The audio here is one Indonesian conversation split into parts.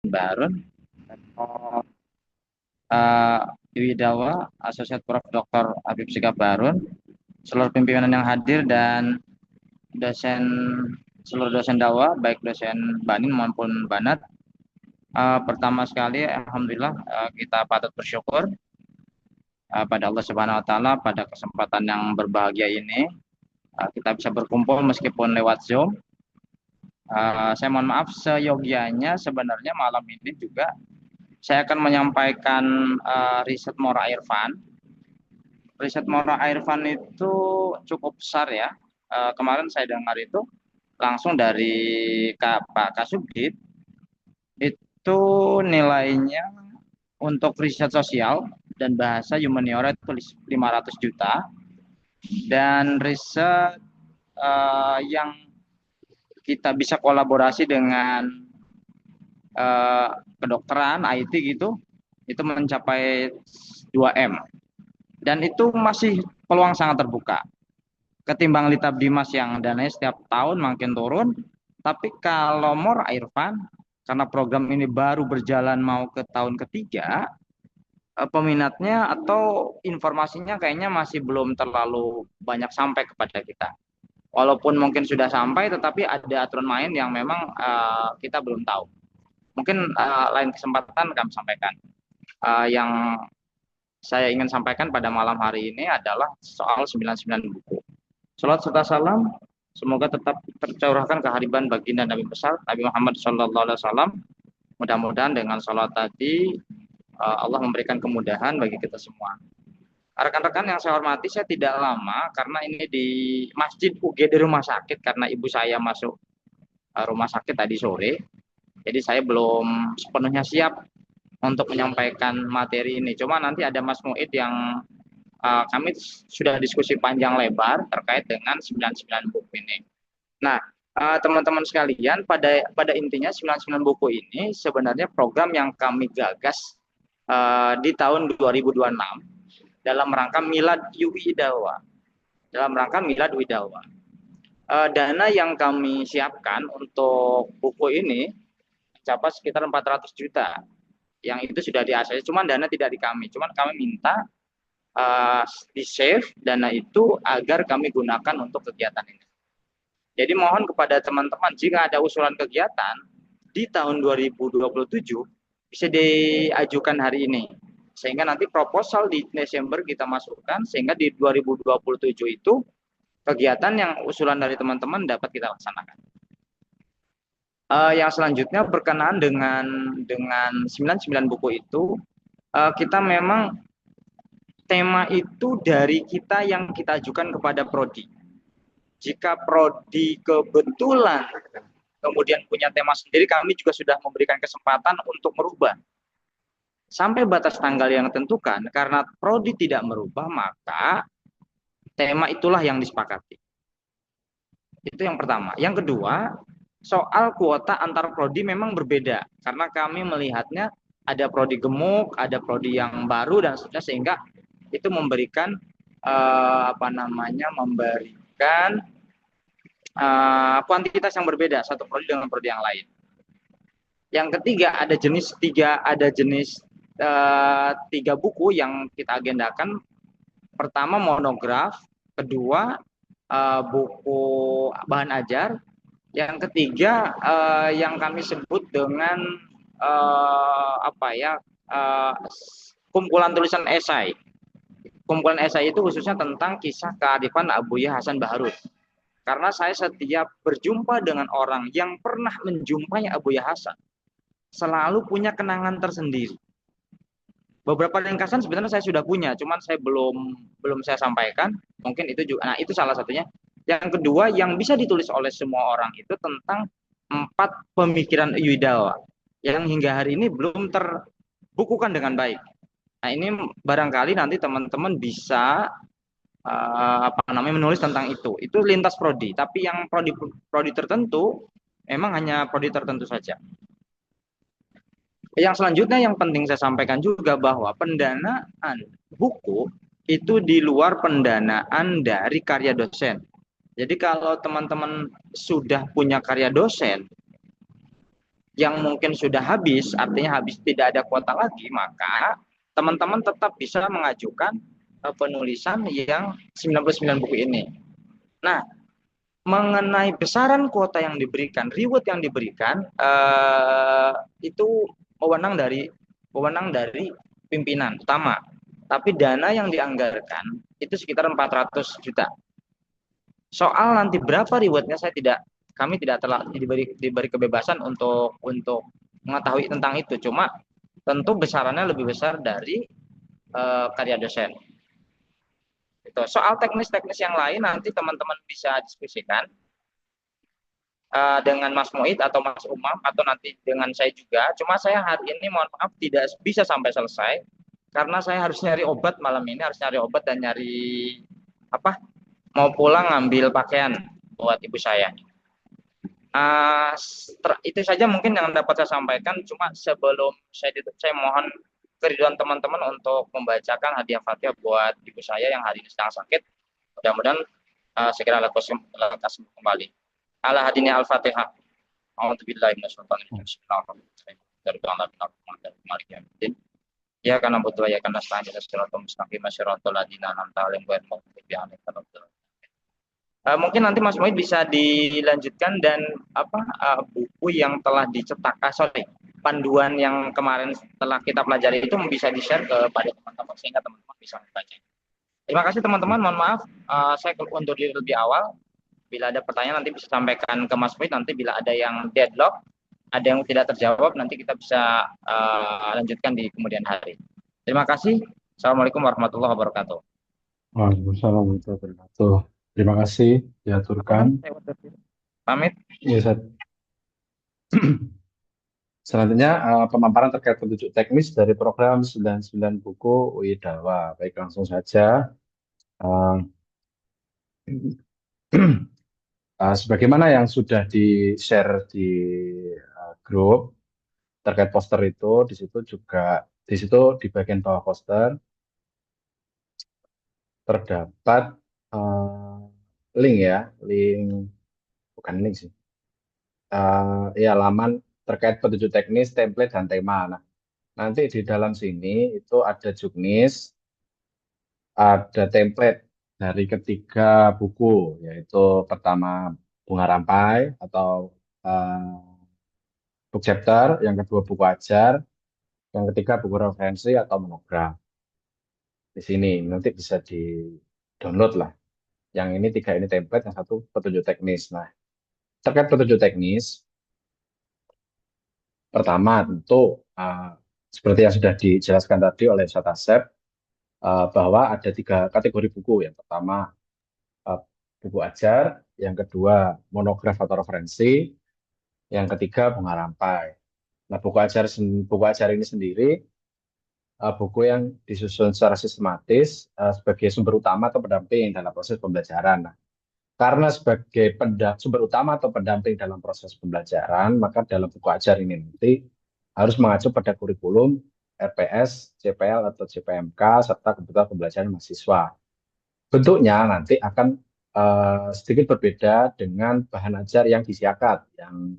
Barun, Dewi Dawa, Asosiat Prof. Dr. Habib Sikap Barun, seluruh pimpinan yang hadir dan dosen seluruh dosen dakwah baik dosen Banin maupun Banat. Pertama sekali alhamdulillah kita patut bersyukur pada Allah Subhanahu wa taala pada kesempatan yang berbahagia ini kita bisa berkumpul meskipun lewat Zoom. Saya mohon maaf seyogianya sebenarnya malam ini juga saya akan menyampaikan riset Mora Irfan. Riset Mora Irfan itu cukup besar ya. Kemarin saya dengar itu langsung dari Pak Kasubdit itu nilainya untuk riset sosial dan bahasa humaniora itu 500 juta dan riset yang kita bisa kolaborasi dengan eh, kedokteran IT gitu itu mencapai 2M dan itu masih peluang sangat terbuka ketimbang Litab Dimas yang dananya setiap tahun makin turun. Tapi kalau Mora Irfan, karena program ini baru berjalan mau ke tahun ketiga, peminatnya atau informasinya kayaknya masih belum terlalu banyak sampai kepada kita. Walaupun mungkin sudah sampai, tetapi ada aturan main yang memang kita belum tahu. Mungkin lain kesempatan kami sampaikan. Yang saya ingin sampaikan pada malam hari ini adalah soal 99 buku. Salat serta salam semoga tetap tercurahkan kehadiran baginda Nabi besar Nabi Muhammad Shallallahu Alaihi Wasallam. Mudah-mudahan dengan salat tadi Allah memberikan kemudahan bagi kita semua. Rekan-rekan yang saya hormati, saya tidak lama karena ini di Masjid UGD Rumah Sakit karena ibu saya masuk rumah sakit tadi sore. Jadi saya belum sepenuhnya siap untuk menyampaikan materi ini. Cuma nanti ada Mas Muid yang kami sudah diskusi panjang lebar terkait dengan 99 buku ini. Nah, teman-teman sekalian, pada intinya 99 buku ini sebenarnya program yang kami gagas di tahun 2026 dalam rangka Milad Widawa. Dalam rangka Milad Widawa. Dana yang kami siapkan untuk buku ini mencapai sekitar 400 juta. Yang itu sudah di ACC, cuman dana tidak di kami. Cuman kami minta di save dana itu agar kami gunakan untuk kegiatan ini. Jadi mohon kepada teman-teman jika ada usulan kegiatan di tahun 2027 bisa diajukan hari ini. Sehingga nanti proposal di Desember kita masukkan sehingga di 2027 itu kegiatan yang usulan dari teman-teman dapat kita laksanakan. Yang selanjutnya berkenaan dengan 99 buku itu kita memang tema itu dari kita yang kita ajukan kepada prodi. Jika prodi kebetulan kemudian punya tema sendiri, kami juga sudah memberikan kesempatan untuk merubah sampai batas tanggal yang tentukan. Karena prodi tidak merubah, maka tema itulah yang disepakati. Itu yang pertama. Yang kedua, soal kuota antar prodi memang berbeda karena kami melihatnya ada prodi gemuk, ada prodi yang baru dan seterusnya sehingga itu memberikan memberikan kuantitas yang berbeda satu prodi dengan prodi yang lain. Yang ketiga ada jenis tiga buku yang kita agendakan. Pertama monograf, kedua buku bahan ajar, yang ketiga yang kami sebut dengan kumpulan tulisan esai. Kumpulan esai itu khususnya tentang kisah kearifan Abuya Hasan Baharud. Karena saya setiap berjumpa dengan orang yang pernah menjumpai Abuya Hasan, selalu punya kenangan tersendiri. Beberapa ringkasan sebenarnya saya sudah punya, cuman saya belum saya sampaikan. Mungkin itu juga, nah itu salah satunya. Yang kedua yang bisa ditulis oleh semua orang itu tentang 4 pemikiran Yudawa yang hingga hari ini belum terbukukan dengan baik. Nah ini barangkali nanti teman-teman bisa menulis tentang itu. Itu lintas prodi, tapi yang prodi tertentu memang hanya prodi tertentu saja. Yang selanjutnya yang penting saya sampaikan juga bahwa pendanaan buku itu di luar pendanaan dari karya dosen. Jadi kalau teman-teman sudah punya karya dosen yang mungkin sudah habis, artinya habis tidak ada kuota lagi, maka teman-teman tetap bisa mengajukan penulisan yang 99 buku ini. Nah, mengenai besaran kuota yang diberikan, reward yang diberikan, itu wewenang dari pimpinan utama. Tapi dana yang dianggarkan itu sekitar 400 juta. Soal nanti berapa rewardnya kami tidak telah diberi kebebasan untuk mengetahui tentang itu. Cuma tentu besarannya lebih besar dari karya dosen. Itu. Soal teknis-teknis yang lain nanti teman-teman bisa diskusikan dengan Mas Muid atau Mas Umam atau nanti dengan saya juga. Cuma saya hari ini mohon maaf tidak bisa sampai selesai karena saya harus nyari obat malam ini, harus nyari obat dan nyari apa? Mau pulang ngambil pakaian buat ibu saya. Itu saja mungkin yang dapat saya sampaikan. Cuma sebelum saya tutup, saya mohon keriduan teman-teman untuk membacakan hadiah Fatihah buat ibu saya yang hari ini sedang sakit. Mudah-mudahan segera lekas kembali. Ala hadinya Al-Fatihah. A'udzubillahi minasyaitonir rajim. Ya karena butuh ya karena selanjutnya siratal mustaqim siratal ladzina an'amta alaihim ghairil maghdubi alaihim waladdallin. Mungkin nanti Mas Muid bisa dilanjutkan dan buku yang telah dicetak, panduan yang kemarin setelah kita pelajari itu bisa di-share kepada teman-teman sehingga teman-teman bisa membaca. Terima kasih teman-teman, mohon maaf saya undur diri lebih awal. Bila ada pertanyaan nanti bisa sampaikan ke Mas Muid, nanti bila ada yang deadlock, ada yang tidak terjawab, nanti kita bisa lanjutkan di kemudian hari. Terima kasih. Assalamualaikum warahmatullahi wabarakatuh. Waalaikumsalam warahmatullahi wabarakatuh. Terima kasih, diaturkan. Pamit. Ya, selanjutnya pemaparan terkait petunjuk teknis dari program 99 buku UI Dawa. Baik, langsung saja. Uh, Sebagaimana yang sudah di-share di grup terkait poster itu, di situ di bagian bawah poster terdapat link ya, bukan link sih, ya laman terkait petunjuk teknis, template dan tema. Nah, nanti di dalam sini itu ada juknis, ada template dari ketiga buku, yaitu pertama Bunga Rampai atau book chapter, yang kedua buku ajar, yang ketiga buku referensi atau monograf. Di sini nanti bisa di download lah. Yang ini tiga ini template, yang satu petunjuk teknis. Nah, terkait petunjuk teknis, pertama tentu seperti yang sudah dijelaskan tadi oleh Ustaz Asep, bahwa ada tiga kategori buku. Yang pertama buku ajar, yang kedua monograf atau referensi, yang ketiga bunga rampai. Nah, buku ajar ini sendiri buku yang disusun secara sistematis sebagai sumber utama atau pendamping dalam proses pembelajaran. Nah, karena sebagai sumber utama atau pendamping dalam proses pembelajaran, maka dalam buku ajar ini nanti harus mengacu pada kurikulum RPS, CPL atau CPMK serta kebutuhan pembelajaran mahasiswa. Bentuknya nanti akan sedikit berbeda dengan bahan ajar yang di Siakat, yang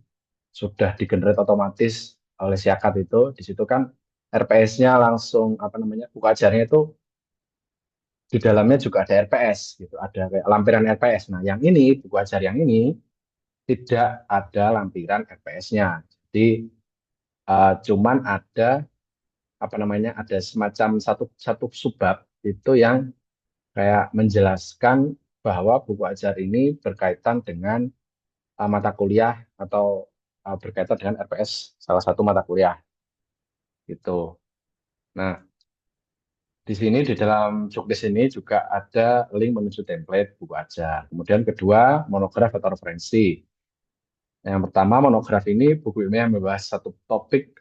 sudah digenerate otomatis oleh Siakat itu. Di situ kan RPS-nya langsung buku ajarnya itu di dalamnya juga ada RPS gitu, ada kayak lampiran RPS. Nah, yang ini buku ajar yang ini tidak ada lampiran RPS-nya. Jadi cuman ada ada semacam satu subbab itu yang kayak menjelaskan bahwa buku ajar ini berkaitan dengan mata kuliah atau berkaitan dengan RPS salah satu mata kuliah gitu. Nah, di sini di dalam juknis ini juga ada link menuju template buku ajar. Kemudian kedua, monograf atau referensi. Yang pertama, monograf ini buku ilmiah yang membahas satu topik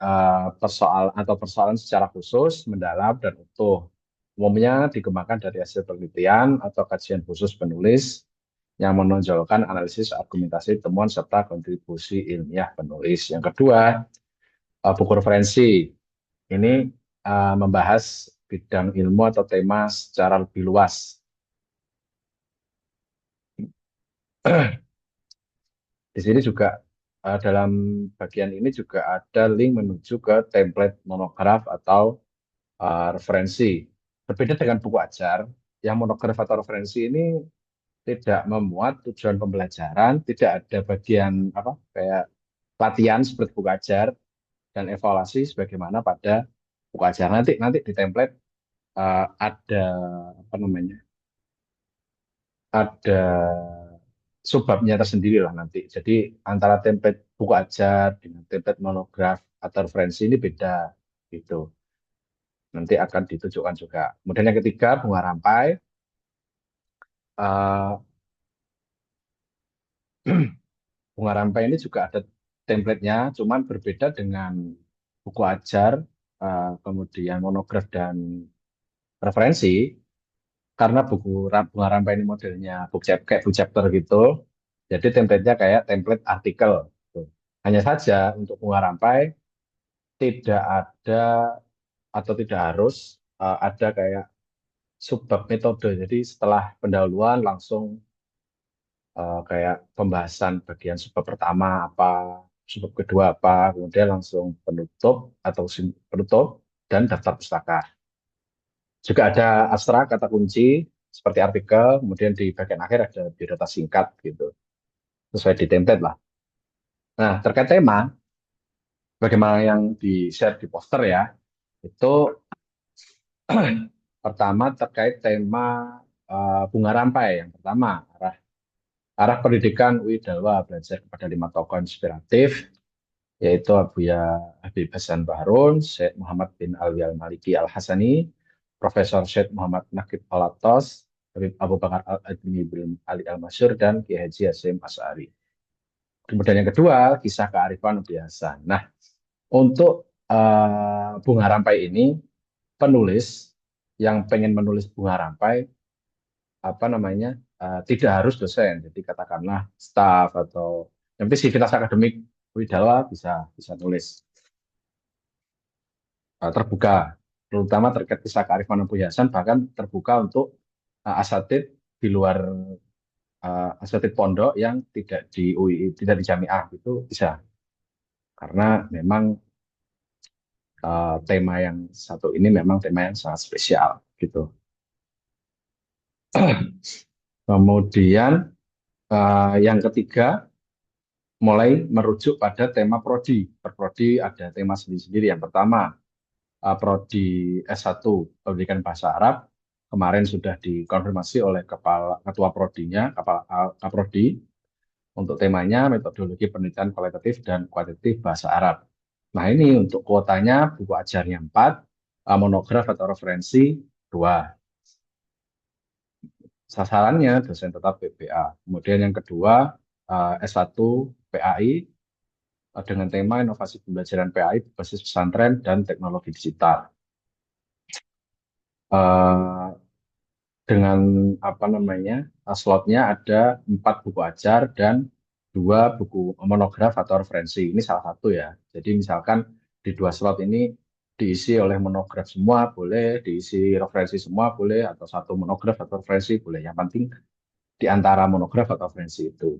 persoalan secara khusus, mendalam dan utuh. Umumnya dikembangkan dari hasil penelitian atau kajian khusus penulis yang menonjolkan analisis argumentasi temuan serta kontribusi ilmiah penulis. Yang kedua, buku referensi. Ini membahas bidang ilmu atau tema secara lebih luas. Di sini juga dalam bagian ini juga ada link menuju ke template monograf atau referensi. Berbeda dengan buku ajar, yang monograf atau referensi ini tidak memuat tujuan pembelajaran, tidak ada bagian apa kayak latihan seperti buku ajar dan evaluasi sebagaimana pada buku ajar. Nanti nanti di template ada apa namanya? Ada subbabnya tersendiri lah nanti. Jadi antara template buku ajar dengan template monograf atau referensi ini beda gitu. Nanti akan ditunjukkan juga. Kemudian yang ketiga bunga rampai. Eh, bunga rampai ini juga ada template-nya, cuman berbeda dengan buku ajar, kemudian monograf dan referensi. Karena bunga rampai ini modelnya kayak book chapter gitu. Jadi template-nya kayak template artikel. Gitu. Hanya saja untuk bunga rampai tidak ada atau tidak harus ada kayak subbab metode. Jadi setelah pendahuluan langsung kayak pembahasan bagian subbab pertama apa, subbab kedua apa, kemudian langsung penutup atau penutup dan daftar pustaka. Juga ada abstrak kata kunci seperti artikel, kemudian di bagian akhir ada biodata singkat gitu, sesuai di template lah. Nah, terkait tema, bagaimana yang di-share di poster ya, itu pertama terkait tema bunga rampai. Yang pertama, arah, arah pendidikan UI Dalwa belajar kepada 5 tokoh inspiratif, yaitu Abuya Habib Hasan Bahrun, Syekh Muhammad bin Alwi Al-Maliki Al-Hasani, Profesor Syekh Muhammad Nakib Alatos, Habib Abu Bakar Al-Admi bin Ali Al-Masyur, dan Kiai Haji Hasyim Asy'ari. Kemudian yang kedua, kisah kearifan Nabi Hasan. Nah, untuk bunga rampai ini, penulis yang pengen menulis bunga rampai, apa namanya, tidak harus dosen. Jadi katakanlah staff atau yang penting sivitas akademik Widalwa bisa bisa nulis. Terbuka, terutama terkait kisah kearifan Abu Hasan, bahkan terbuka untuk asatid di luar asatid pondok yang tidak di UI, tidak di Jamiah itu bisa. Karena memang tema yang satu ini memang tema yang sangat spesial gitu. Kemudian yang ketiga mulai merujuk pada tema prodi. Per prodi ada tema sendiri-sendiri. Yang pertama prodi S1 Pendidikan Bahasa Arab. Kemarin sudah dikonfirmasi oleh ketua prodinya, Kaprodi, untuk temanya metodologi penelitian kualitatif dan kuantitatif bahasa Arab. Nah ini untuk kuotanya buku ajarnya 4, monograf atau referensi 2. Sasarannya dosen tetap PPA. Kemudian yang kedua S1 PAI dengan tema inovasi pembelajaran PAI berbasis pesantren dan teknologi digital. Eh, dengan apa namanya slotnya ada 4 buku ajar dan 2 buku monograf atau referensi. Ini salah satu ya. Jadi misalkan di 2 slot ini diisi oleh monograf semua boleh, diisi referensi semua boleh, atau 1 monograf atau referensi boleh. Yang penting di antara monograf atau referensi itu.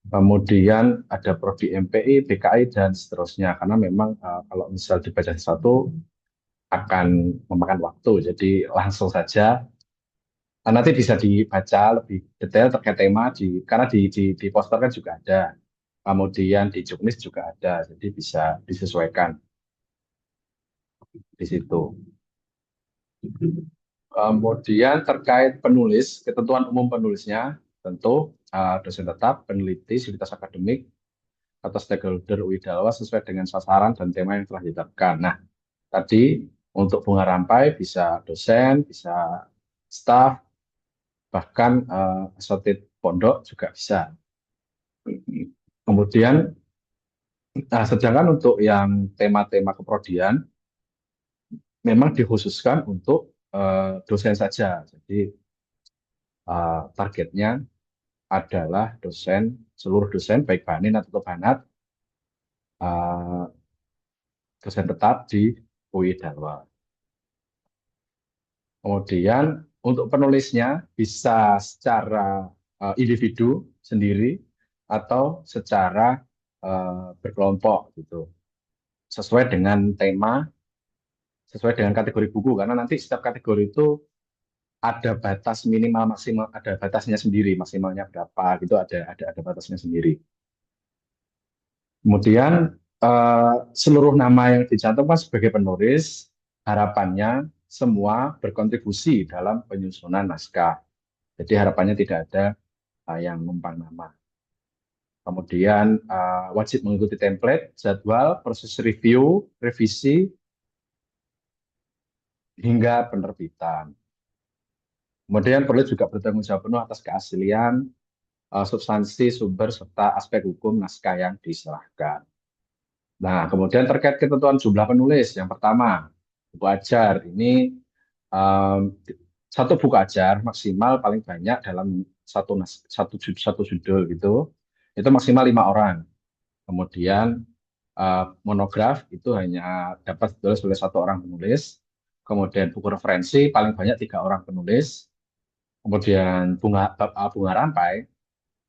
Kemudian ada prodi MPI, BKI, dan seterusnya. Karena memang kalau misal dibaca satu akan memakan waktu. Jadi langsung saja. Nanti bisa dibaca lebih detail terkait tema karena di poster kan juga ada. Kemudian di juknis juga ada. Jadi bisa disesuaikan di situ. Kemudian terkait penulis, ketentuan umum penulisnya tentu dosen tetap, peneliti, sivitas akademik, atau stakeholder UI Dalwa sesuai dengan sasaran dan tema yang telah ditetapkan. Nah, tadi untuk bunga rampai bisa dosen, bisa staff, bahkan asatid pondok juga bisa. Kemudian, sedangkan untuk yang tema-tema keprodian memang dikhususkan untuk dosen saja. Jadi targetnya adalah dosen, seluruh dosen baik Banin atau Banat, dosen tetap di UI Dalwa. Kemudian untuk penulisnya bisa secara individu sendiri atau secara berkelompok gitu, sesuai dengan tema, sesuai dengan kategori buku, karena nanti setiap kategori itu ada batas minimal maksimal, ada batasnya sendiri, maksimalnya berapa gitu, ada batasnya sendiri. Kemudian seluruh nama yang dicantumkan sebagai penulis, harapannya semua berkontribusi dalam penyusunan naskah. Jadi harapannya tidak ada yang numpang nama. Kemudian wajib mengikuti template, jadwal, proses review, revisi, hingga penerbitan. Kemudian perlu juga bertanggung jawab penuh atas keaslian, substansi, sumber, serta aspek hukum naskah yang diserahkan. Nah, kemudian terkait ketentuan jumlah penulis, yang pertama, buku ajar. Ini um, satu buku ajar maksimal paling banyak dalam satu judul gitu, itu maksimal 5 orang. Kemudian monograf itu hanya dapat ditulis oleh 1 orang penulis. Kemudian buku referensi paling banyak 3 orang penulis. Kemudian bunga rampai,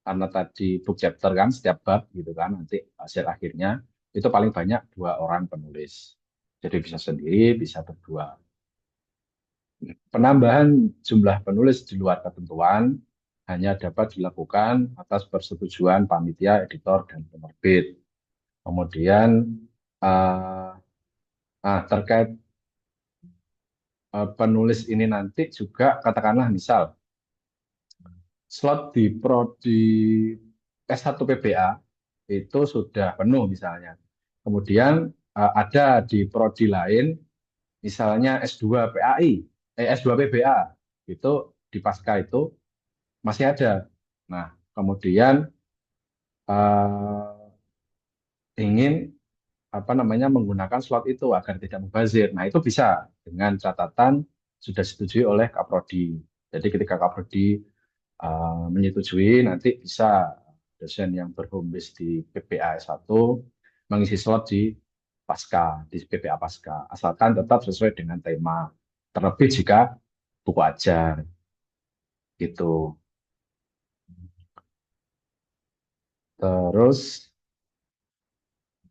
karena tadi book chapter kan setiap bab gitu kan, nanti hasil akhirnya itu paling banyak 2 orang penulis. Jadi bisa sendiri, bisa berdua. Penambahan jumlah penulis di luar ketentuan hanya dapat dilakukan atas persetujuan panitia, editor, dan penerbit. Kemudian eh, terkait penulis ini nanti juga katakanlah misal slot di prodi S1 PBA itu sudah penuh misalnya. Kemudian ada di prodi lain misalnya S2 PAI, S2 PBA itu di pasca itu masih ada. Nah, kemudian eh, ingin apa namanya menggunakan slot itu agar tidak mubazir. Nah, itu bisa dengan catatan sudah disetujui oleh Kaprodi. Jadi ketika Kaprodi menyetujui, nanti bisa dosen yang berhome base di PPA S1 mengisi slot di pasca, di PPA pasca, asalkan tetap sesuai dengan tema. Terlebih jika buku ajar gitu. Terus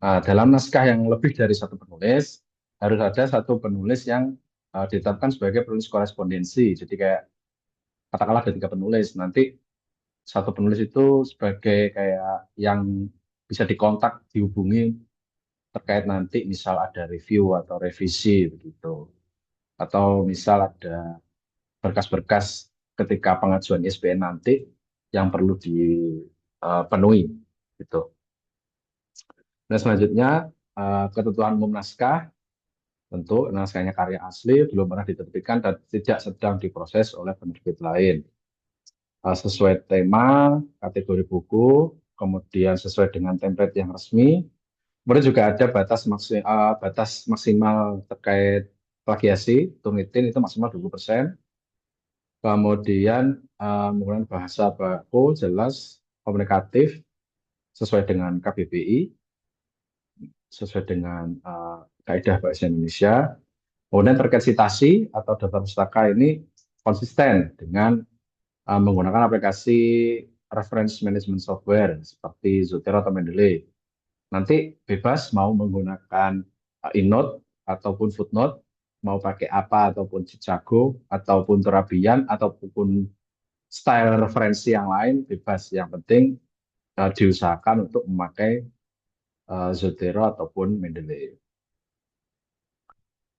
dalam naskah yang lebih dari satu penulis harus ada satu penulis yang ditetapkan sebagai penulis korespondensi. Jadi kayak katakanlah ada 3 penulis, nanti satu penulis itu sebagai kayak yang bisa dikontak, dihubungi terkait nanti misal ada review atau revisi begitu, atau misal ada berkas-berkas ketika pengajuan ISBN nanti yang perlu dipenuhi gitu. Nah, selanjutnya ketentuan umum naskah, tentu naskahnya karya asli, belum pernah diterbitkan dan tidak sedang diproses oleh penerbit lain. Sesuai tema, kategori buku, kemudian sesuai dengan template yang resmi. Kemudian juga ada batas maksimal terkait plagiasi, Turnitin itu maksimal 20%. Kemudian menggunakan bahasa baku, jelas, komunikatif, sesuai dengan KBBI, sesuai dengan kaidah bahasa Indonesia. Kemudian terkait citasi atau daftar pustaka ini konsisten dengan menggunakan aplikasi reference management software seperti Zotero atau Mendeley. Nanti bebas mau menggunakan EndNote ataupun Footnote, mau pakai apa ataupun Chicago ataupun Turabian ataupun style referensi yang lain bebas. Yang penting diusahakan untuk memakai Zotero ataupun Mendeley.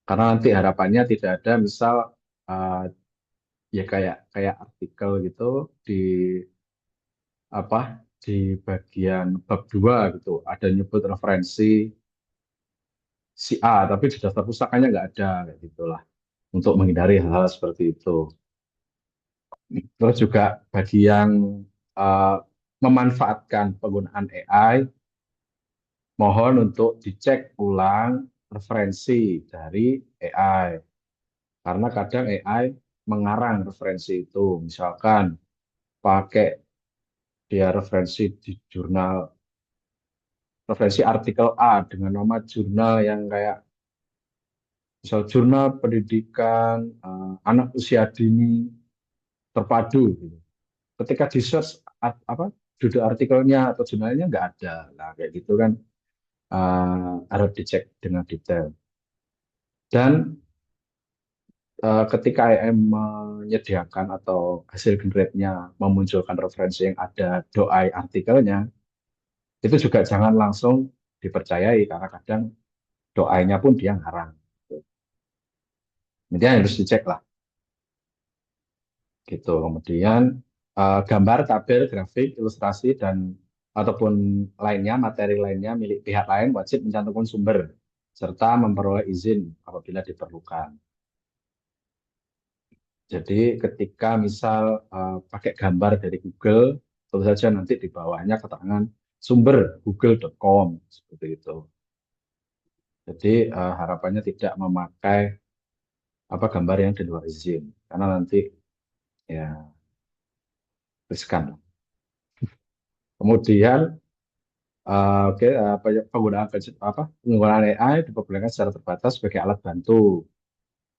Karena nanti harapannya tidak ada misal uh, ya kayak kayak artikel gitu di apa di bagian bab 2 gitu ada nyebut referensi si A tapi di daftar pustakanya nggak ada kayak gitulah, untuk menghindari hal-hal seperti itu. Terus juga bagi yang uh, memanfaatkan penggunaan AI, mohon untuk dicek ulang referensi dari AI, karena kadang AI mengarang referensi itu, misalkan pakai dia referensi di jurnal, referensi artikel A dengan nama jurnal yang kayak misal jurnal pendidikan anak usia dini terpadu gitu. ketika di search apa judul artikelnya atau jurnalnya nggak ada. Nah, kayak gitu kan harus dicek dengan detail. Dan ketika IM menyediakan atau hasil generate-nya memunculkan referensi yang ada doai artikelnya, itu juga jangan langsung dipercayai karena kadang doainya pun dia ngarang. Intinya harus dicek lah gitu. Kemudian gambar, tabel, grafik, ilustrasi dan ataupun lainnya materi lainnya milik pihak lain wajib mencantumkan sumber serta memperoleh izin apabila diperlukan. Jadi ketika misal pakai gambar dari Google, tentu saja nanti di bawahnya keterangan sumber google.com seperti itu. Jadi harapannya tidak memakai apa gambar yang di luar izin karena nanti ya riskan. Kemudian oke, penggunaan AI diperbolehkan secara terbatas sebagai alat bantu.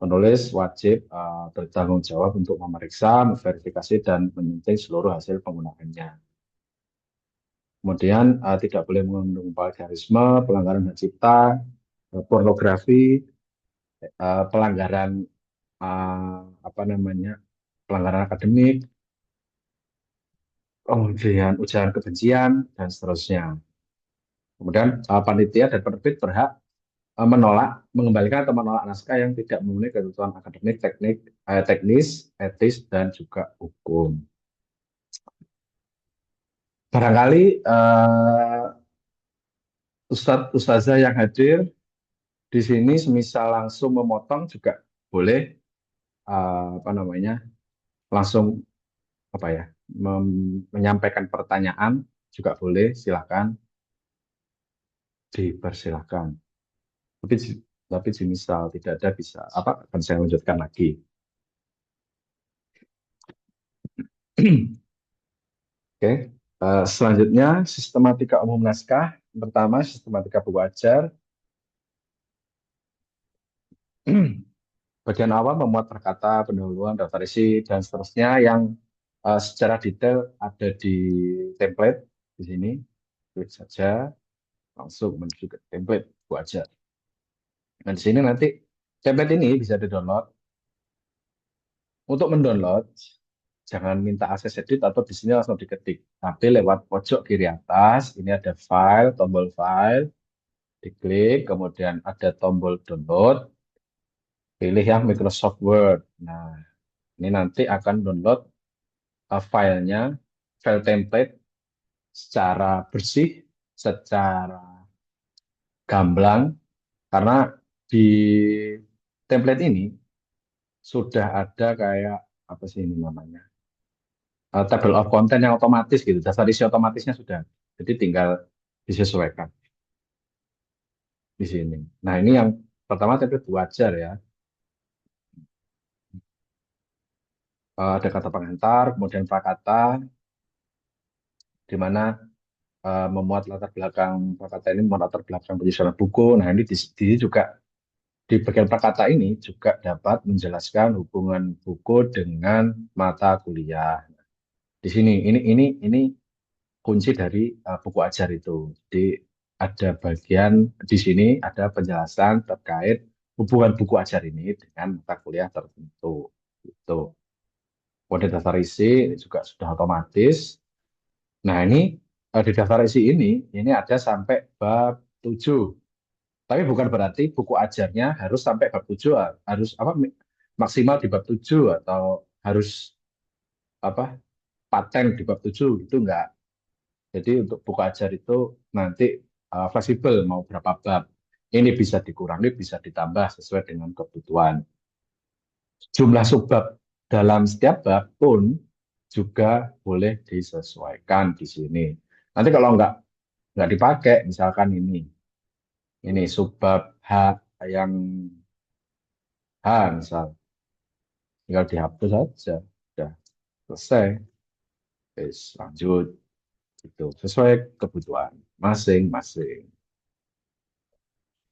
Penulis wajib bertanggung jawab untuk memeriksa, memverifikasi, dan menyunting seluruh hasil penggunaannya. Kemudian tidak boleh mengandung plagiarisme, pelanggaran hak cipta, pornografi, pelanggaran apa namanya, pelanggaran akademik, kemudian ujaran kebencian dan seterusnya. Kemudian panitia dan penerbit berhak menolak, mengembalikan atau menolak naskah yang tidak memenuhi ketentuan akademik, teknis, etis, dan juga hukum. Barangkali Ustadz Ustazah yang hadir di sini semisal langsung memotong juga boleh apa namanya langsung apa ya menyampaikan pertanyaan juga boleh, silakan dipersilakan. Tapi misal tidak ada bisa apa akan saya lanjutkan lagi. Oke, selanjutnya sistematika umum naskah. Pertama, sistematika buku ajar. Bagian awal memuat perkata, pendahuluan, daftar isi, dan seterusnya yang secara detail ada di template di sini. Klik saja, langsung menuju ke template buku ajar. Nah, di sini nanti template ini bisa di-download. Untuk mendownload, jangan minta akses edit atau di sini langsung diketik. Tapi lewat pojok kiri atas, ini ada file, tombol file, diklik, kemudian ada tombol download, pilih yang Microsoft Word. Nah, ini nanti akan download filenya, file template secara bersih, secara gamblang, karena di template ini sudah ada kayak apa sih ini namanya? Table of content yang otomatis gitu, daftar isi otomatisnya sudah. Jadi tinggal disesuaikan di sini. Nah, ini yang pertama template wajar ya. Ada kata pengantar, kemudian prakata, di mana memuat latar belakang prakata ini memuat latar belakang penyusunan buku. Nah, ini di juga di bagian prakata ini juga dapat menjelaskan hubungan buku dengan mata kuliah. Di sini ini kunci dari buku ajar itu. Jadi ada bagian di sini ada penjelasan terkait hubungan buku ajar ini dengan mata kuliah tertentu. Itu. Kemudian daftar isi ini juga sudah otomatis. Nah, ini di daftar isi ini ada sampai bab 7. Tapi bukan berarti buku ajarnya harus sampai bab 7, harus apa maksimal di bab 7 atau harus apa paten di bab 7 itu enggak. Jadi untuk buku ajar itu nanti fleksibel mau berapa bab. Ini bisa dikurangi, bisa ditambah sesuai dengan kebutuhan. Jumlah subbab dalam setiap bab pun juga boleh disesuaikan di sini. Nanti kalau nggak dipakai, misalkan ini subbab H yang H misal, tinggal dihapus saja, sudah selesai. Terus lanjut, itu sesuai kebutuhan masing-masing.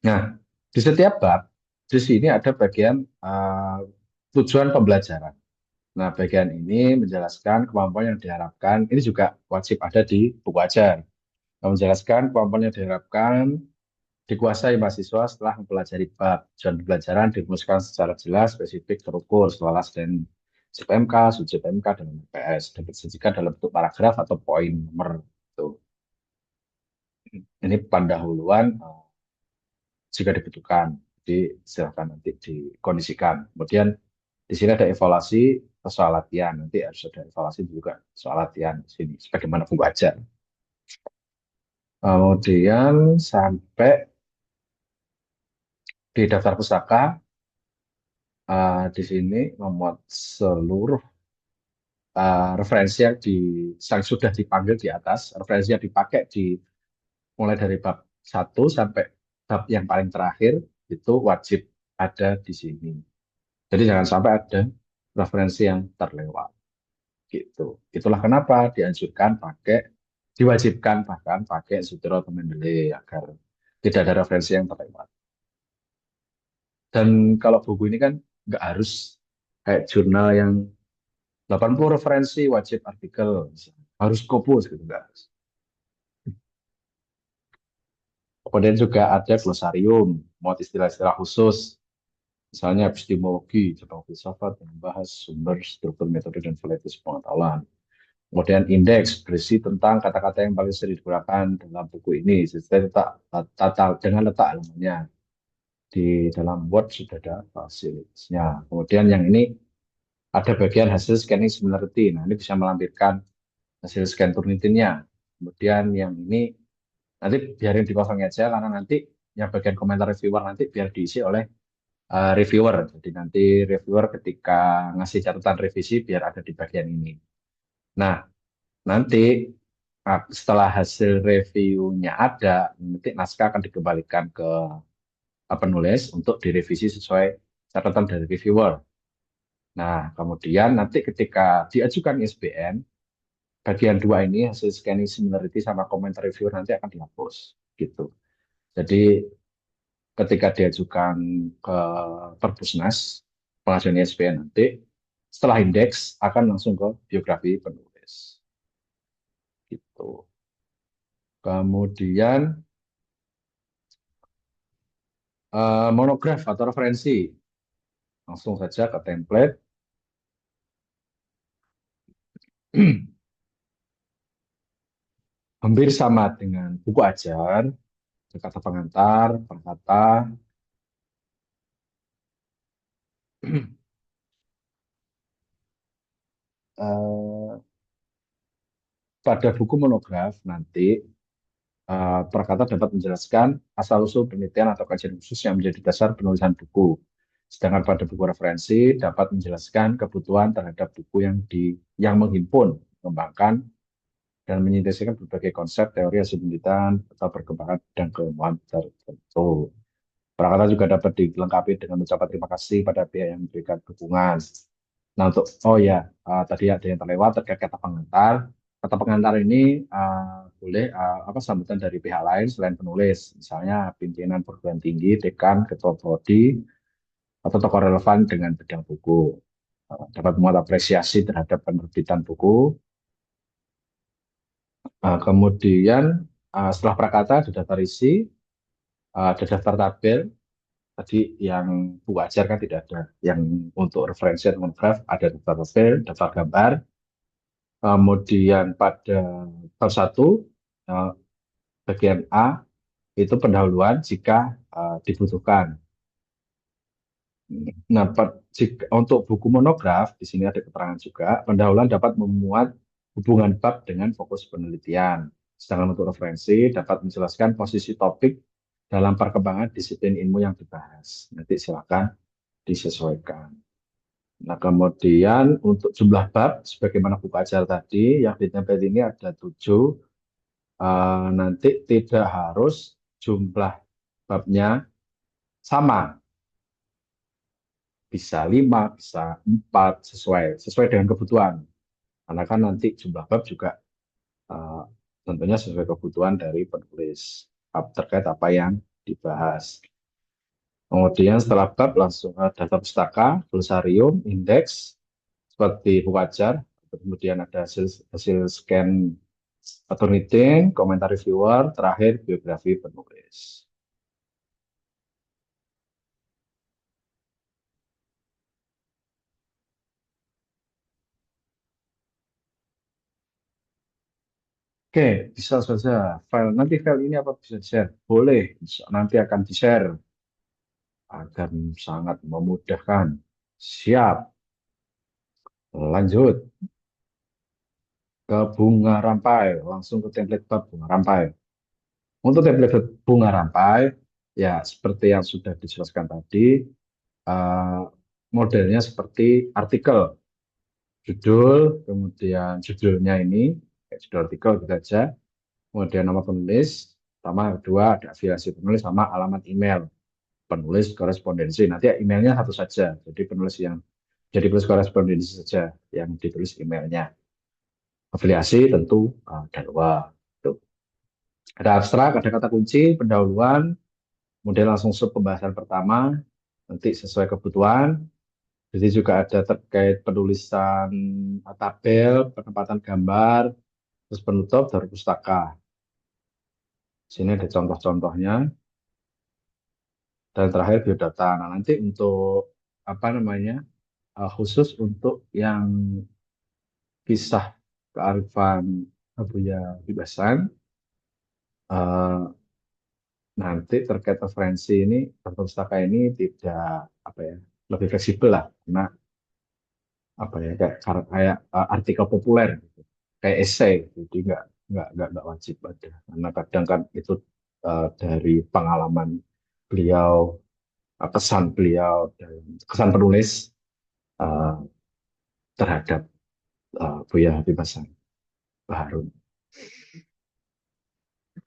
Nah, di setiap bab di sini ada bagian tujuan pembelajaran. Nah, bagian ini menjelaskan kemampuan yang diharapkan. Ini juga wajib ada di buku ajar. Menjelaskan kemampuan yang diharapkan dikuasai mahasiswa setelah mempelajari bab. Tujuan pembelajaran dirumuskan secara jelas, spesifik, terukur, setelah dan SIPMK, SUBJIP-MK, dan MPS. Dapat disajikan dalam bentuk paragraf atau poin nomor. Tuh. Ini pendahuluan jika dibutuhkan. Jadi silakan nanti dikondisikan. Kemudian di sini ada evaluasi soal latihan. Nanti harus ada evaluasi juga soal latihan di sini. Sebagaimana buku ajar. Kemudian sampai di daftar pustaka, di sini memuat seluruh referensi yang sudah dipanggil di atas, referensi yang dipakai mulai dari bab 1 sampai bab yang paling terakhir itu wajib ada di sini. Jadi jangan sampai ada referensi yang terlewat gitu. Itulah kenapa diwajibkan bahkan pakai Sutro Temendele agar tidak ada referensi yang terlewat. Dan kalau buku ini kan nggak harus kayak jurnal yang 80 referensi wajib artikel, harus Scopus gitu nggak harus. Kemudian juga ada glosarium, muat istilah-istilah khusus, misalnya epistemologi, tentang filsafat yang membahas sumber, struktur, metode, dan validasi pengetahuan. Kemudian indeks berisi tentang kata-kata yang paling sering digunakan dalam buku ini, sesuai dengan letak halamannya. Di dalam Word sudah ada fasilitasnya. Kemudian yang ini ada bagian hasil scanning similarity. Nah, ini bisa melampirkan hasil scan Turnitin-nya. Kemudian yang ini nanti biarin dikosongin aja karena nanti yang bagian komentar reviewer nanti biar diisi oleh reviewer. Jadi nanti reviewer ketika ngasih catatan revisi biar ada di bagian ini. Nah, nanti setelah hasil reviewnya ada, nanti naskah akan dikembalikan ke penulis untuk direvisi sesuai catatan dari reviewer. Nah, kemudian nanti ketika diajukan ISBN, bagian dua ini hasil scanning similarity sama komentar reviewer nanti akan dihapus gitu. Jadi ketika diajukan ke Perpusnas pengajuan ISBN nanti setelah indeks akan langsung ke biografi penulis gitu. Kemudian monograf atau referensi langsung saja ke template. Hampir sama dengan buku ajar, kata pengantar, perkata. eh, Pada buku monograf nanti perkata dapat menjelaskan asal-usul penelitian atau kajian khusus yang menjadi dasar penulisan buku. Sedangkan pada buku referensi dapat menjelaskan kebutuhan terhadap buku yang menghimpun, mengembangkan, dan menyintesiskan berbagai konsep, teori, hasil penelitian, atau perkembangan bidang keilmuan tertentu. Perkata juga dapat dilengkapi dengan mengucapkan terima kasih pada pihak yang memberikan dukungan. Nah, oh ya, tadi ada yang terlewat terkait kata pengantar. Kata pengantar ini boleh apa sambutan dari pihak lain selain penulis, misalnya pimpinan perguruan tinggi, dekan, ketua prodi, atau tokoh relevan dengan bidang buku. Dapat memuat apresiasi terhadap penerbitan buku. Kemudian setelah prakata ada daftar isi, ada daftar tabel. Tadi yang buku ajar kan tidak ada. Yang untuk referensi atau graf ada daftar tabel, daftar gambar. Kemudian pada bab 1 eh, bagian A itu pendahuluan jika dibutuhkan. Nah, untuk buku monograf di sini ada keterangan juga pendahuluan dapat memuat hubungan bab dengan fokus penelitian. Sedangkan untuk referensi dapat menjelaskan posisi topik dalam perkembangan disiplin ilmu yang dibahas. Nanti silakan disesuaikan. Nah, kemudian untuk jumlah bab, sebagaimana buku ajar tadi, yang ditempel ini ada 7. Nanti tidak harus jumlah babnya sama. Bisa 5, bisa 4, sesuai dengan kebutuhan. Karena kan nanti jumlah bab juga uh, tentunya sesuai kebutuhan dari penulis terkait apa yang dibahas. Kemudian setelah bab langsung ada daftar pustaka, glosarium, indeks, seperti buku ajar, kemudian ada hasil scan Turnitin, komentar reviewer, terakhir biografi penulis. Oke, bisa saja. Nanti file ini apa bisa di-share? Boleh, nanti akan di-share. Akan sangat memudahkan. Siap, lanjut ke bunga rampai. Langsung ke template bab bunga rampai. Untuk template bunga rampai, ya seperti yang sudah dijelaskan tadi, eh, modelnya seperti artikel. Judul, kemudian judulnya ini, kayak judul artikel gitu aja, kemudian nama penulis, sama kedua ada afiliasi penulis sama alamat email penulis korespondensi. Nanti emailnya satu saja, jadi penulis korespondensi saja yang ditulis emailnya. Afiliasi tentu ada dua. Tuh. Ada abstrak, ada kata kunci, pendahuluan, kemudian langsung sub pembahasan pertama, nanti sesuai kebutuhan. Jadi juga ada terkait penulisan tabel, penempatan gambar, terus penutup dari pustaka. Sini ada contoh-contohnya. Dan terakhir biodata. Nah, nanti untuk apa namanya khusus untuk yang kisah kearifan Abuya Bibasan, eh, nanti terkait referensi ini pustaka ini tidak apa ya lebih fleksibel lah, karena apa ya kayak artikel populer gitu. Kayak esai, jadi nggak wajib ada, karena kadang kan itu dari pengalaman beliau, kesan beliau dan kesan penulis uh, terhadap Buya Habib Hasan Baharun.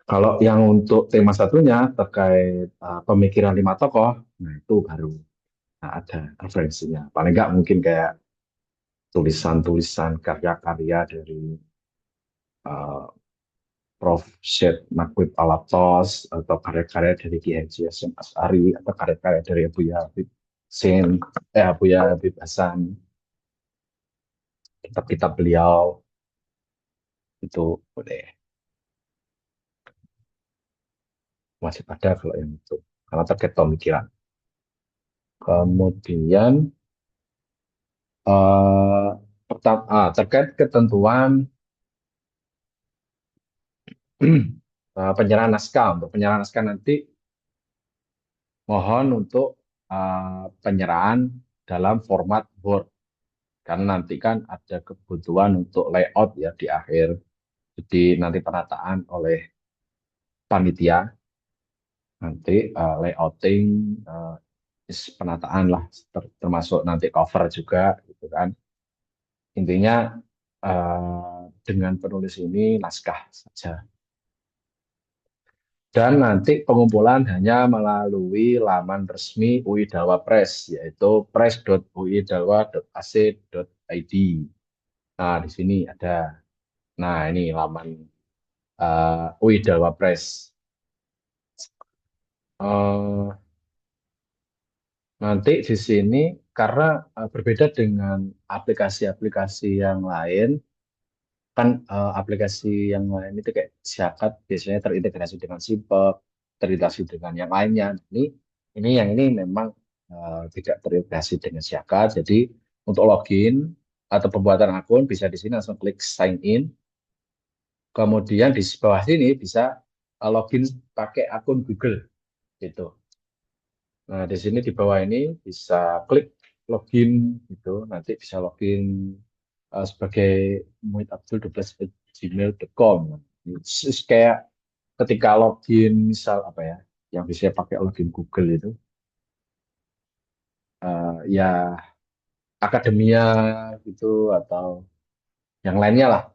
Kalau yang untuk tema satunya terkait pemikiran lima tokoh, nah itu baru ada referensinya. Paling nggak mungkin kayak tulisan-tulisan karya-karya dari uh, Prof. Syed Nakwib Alatos, atau karya-karya dari Ki Haji Hasyim Asy'ari, atau karya-karya dari Buya Habib Sin, Buya Habib Hasan, kitab-kitab beliau itu boleh, masih ada kalau yang itu karena terkait pemikiran. Kemudian terkait ketentuan penyerahan naskah. Untuk penyerahan naskah nanti mohon untuk penyerahan dalam format Word, karena nanti kan ada kebutuhan untuk layout ya di akhir. Jadi nanti penataan oleh panitia, nanti layouting, uh, penataan lah, termasuk nanti cover juga gitu kan. Intinya dengan penulis ini naskah saja. Dan nanti pengumpulan hanya melalui laman resmi UI Dalwa Press, yaitu press.uidalwa.ac.id. Nah, di sini ada. Nah, ini laman UI Dalwa Press. Eh, Nanti di sini, karena berbeda dengan aplikasi-aplikasi yang lain, kan aplikasi yang lain itu kayak Zakat biasanya terintegrasi dengan Simpek, terintegrasi dengan yang lainnya. Ini yang ini memang tidak terintegrasi dengan Zakat. Jadi untuk login atau pembuatan akun bisa di sini langsung klik sign in. Kemudian di bawah sini bisa login pakai akun Google gitu. Nah, di sini di bawah ini bisa klik login gitu. Nanti bisa login sebagai muidabdul12@gmail.com. Kayak ketika login misal apa ya, yang bisa pakai login Google itu, ya akademia gitu atau yang lainnya lah,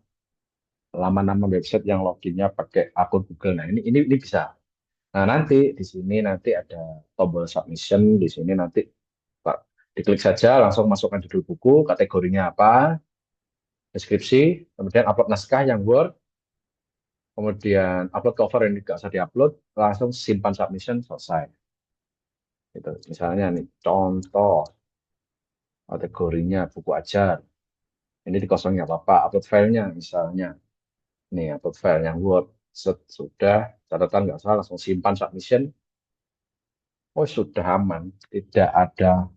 nama-nama website yang loginnya pakai akun Google. Nah, ini bisa. Nah, nanti di sini nanti ada tombol submission, di sini nanti Pak, diklik saja langsung masukkan judul buku, kategorinya apa, deskripsi, kemudian upload naskah yang Word, kemudian upload cover yang tidak usah diupload, langsung simpan submission, selesai. Itu misalnya nih contoh kategorinya buku ajar. Ini dikosongin nggak apa-apa. Upload filenya misalnya. Nih, upload file yang Word. Sudah, catatan nggak salah, langsung simpan submission. Oh, sudah aman. Tidak ada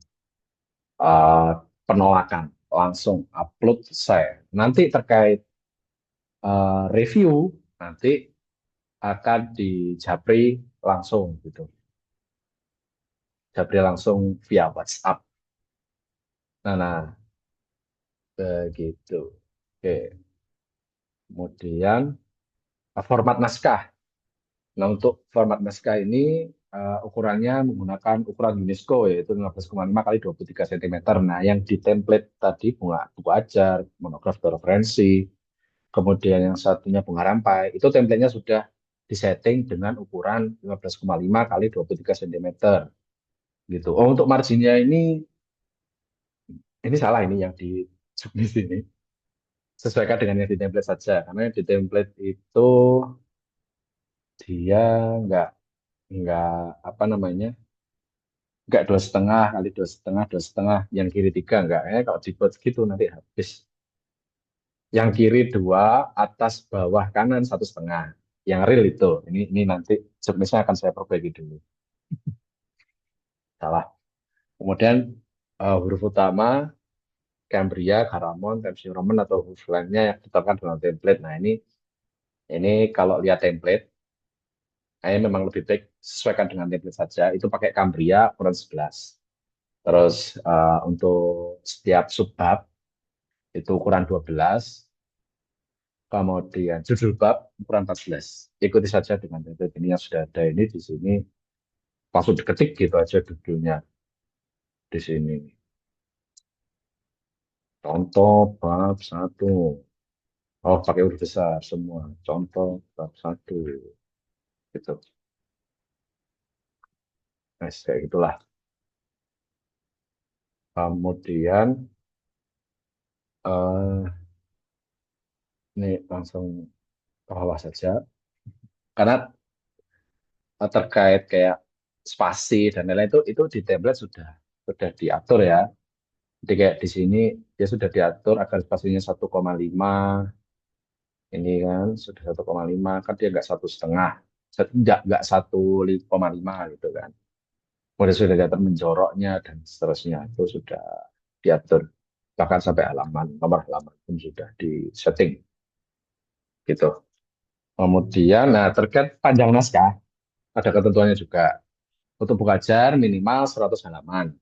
uh, penolakan. Langsung upload selesai. Nanti terkait review, nanti akan dijapri langsung gitu. Japri langsung via WhatsApp. Nah, begitu. Oke. Kemudian format naskah. Nah, untuk format naskah ini ukurannya menggunakan ukuran UNESCO yaitu 15,5 kali 23 cm. Nah, yang di template tadi bunga buku ajar, monograf referensi, kemudian yang satunya bunga rampai, itu template-nya sudah disetting dengan ukuran 15,5 kali 23 cm gitu. Oh, untuk marginnya ini salah ini yang di submit ini. Sesuaikan dengan yang di template saja karena yang di template itu dia nggak nggak apa namanya nggak 2,5 kali 2,5 yang kiri 3 nggak kalau dibuat gitu nanti habis yang kiri 2 atas bawah kanan 1,5 yang real itu ini nanti submisnya akan saya perbaiki dulu salah kemudian huruf utama Cambria, Garamond, Times New Roman atau huruf lainnya yang ditetapkan dalam template. Nah ini kalau lihat template saya memang lebih baik sesuaikan dengan template saja. Itu pakai Cambria ukuran 11. Terus untuk setiap subbab itu ukuran 12. Kemudian judul bab ukuran 14. Ikuti saja dengan template ini yang sudah ada ini di sini. Langsung diketik gitu aja judulnya di sini. Contoh bab 1. Oh, pakai huruf besar semua. Contoh bab 1. Gitu. Nah, kayak gitulah. Kemudian eh ini langsung ke bawah saja. Karena terkait kayak spasi dan lain-lain itu di template sudah diatur ya. Jadi kayak di sini dia sudah diatur agar spasinya 1,5 ini kan sudah 1,5 kan dia nggak 1,5 nggak 1,5 gitu kan. Kemudian sudah diatur menjoroknya dan seterusnya itu sudah diatur bahkan sampai halaman nomor halaman pun sudah di setting gitu. Kemudian nah terkait panjang naskah ada ketentuannya juga. Untuk buku ajar minimal 100 halaman.